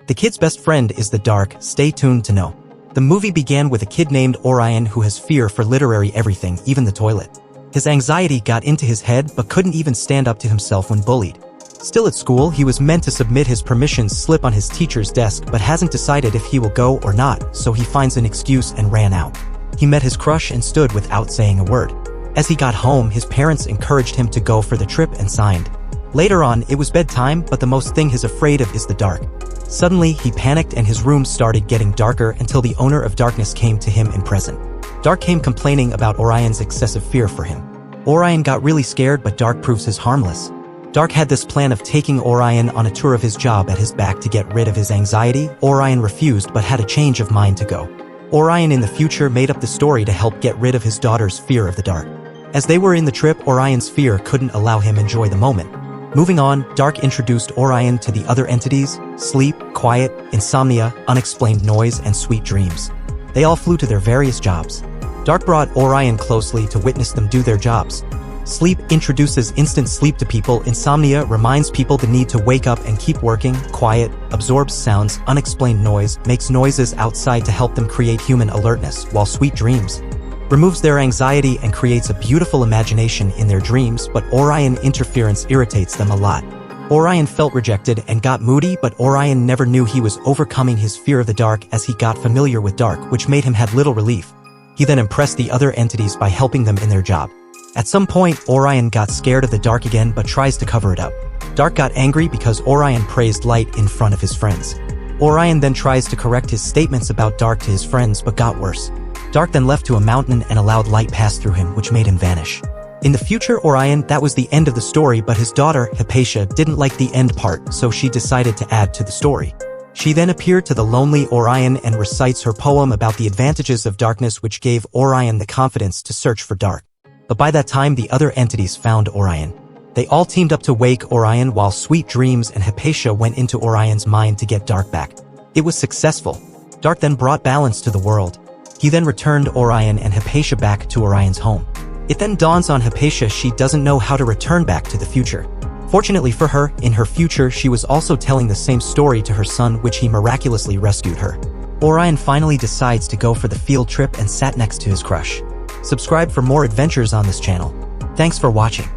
The kid's best friend is the dark, stay tuned to know. The movie began with a kid named Orion who has fear for literally everything, even the toilet. His anxiety got into his head but couldn't even stand up to himself when bullied. Still at school, he was meant to submit his permissions slip on his teacher's desk but hasn't decided if he will go or not, so he finds an excuse and ran out. He met his crush and stood without saying a word. As he got home, his parents encouraged him to go for the trip and signed. Later on, it was bedtime, but the most thing he's afraid of is the dark. Suddenly, he panicked and his room started getting darker until the owner of darkness came to him in present. Dark came complaining about Orion's excessive fear for him. Orion got really scared, but Dark proves his harmless. Dark had this plan of taking Orion on a tour of his job at his back to get rid of his anxiety. Orion refused but had a change of mind to go. Orion in the future made up the story to help get rid of his daughter's fear of the dark. As they were in the trip, Orion's fear couldn't allow him enjoy the moment. Moving on, Dark introduced Orion to the other entities: sleep, quiet, insomnia, unexplained noise, and sweet dreams. They all flew to their various jobs. Dark brought Orion closely to witness them do their jobs. Sleep introduces instant sleep to people. Insomnia reminds people the need to wake up and keep working. Quiet absorbs sounds. Unexplained noise makes noises outside to help them create human alertness, while sweet dreams removes their anxiety and creates a beautiful imagination in their dreams, but Orion interference irritates them a lot. Orion felt rejected and got moody, but Orion never knew he was overcoming his fear of the dark as he got familiar with Dark, which made him have little relief. He then impressed the other entities by helping them in their job. At some point, Orion got scared of the dark again but tries to cover it up. Dark got angry because Orion praised light in front of his friends. Orion then tries to correct his statements about Dark to his friends but got worse. Dark then left to a mountain and allowed light pass through him, which made him vanish. In the future Orion, that was the end of the story, but his daughter, Hypatia, didn't like the end part, so she decided to add to the story. She then appeared to the lonely Orion and recites her poem about the advantages of darkness, which gave Orion the confidence to search for Dark. But by that time the other entities found Orion. They all teamed up to wake Orion while Sweet Dreams and Hypatia went into Orion's mind to get Dark back. It was successful. Dark then brought balance to the world. He then returned Orion and Hypatia back to Orion's home. It then dawns on Hypatia she doesn't know how to return back to the future. Fortunately for her, in her future she was also telling the same story to her son, which he miraculously rescued her. Orion finally decides to go for the field trip and sat next to his crush. Subscribe for more adventures on this channel. Thanks for watching.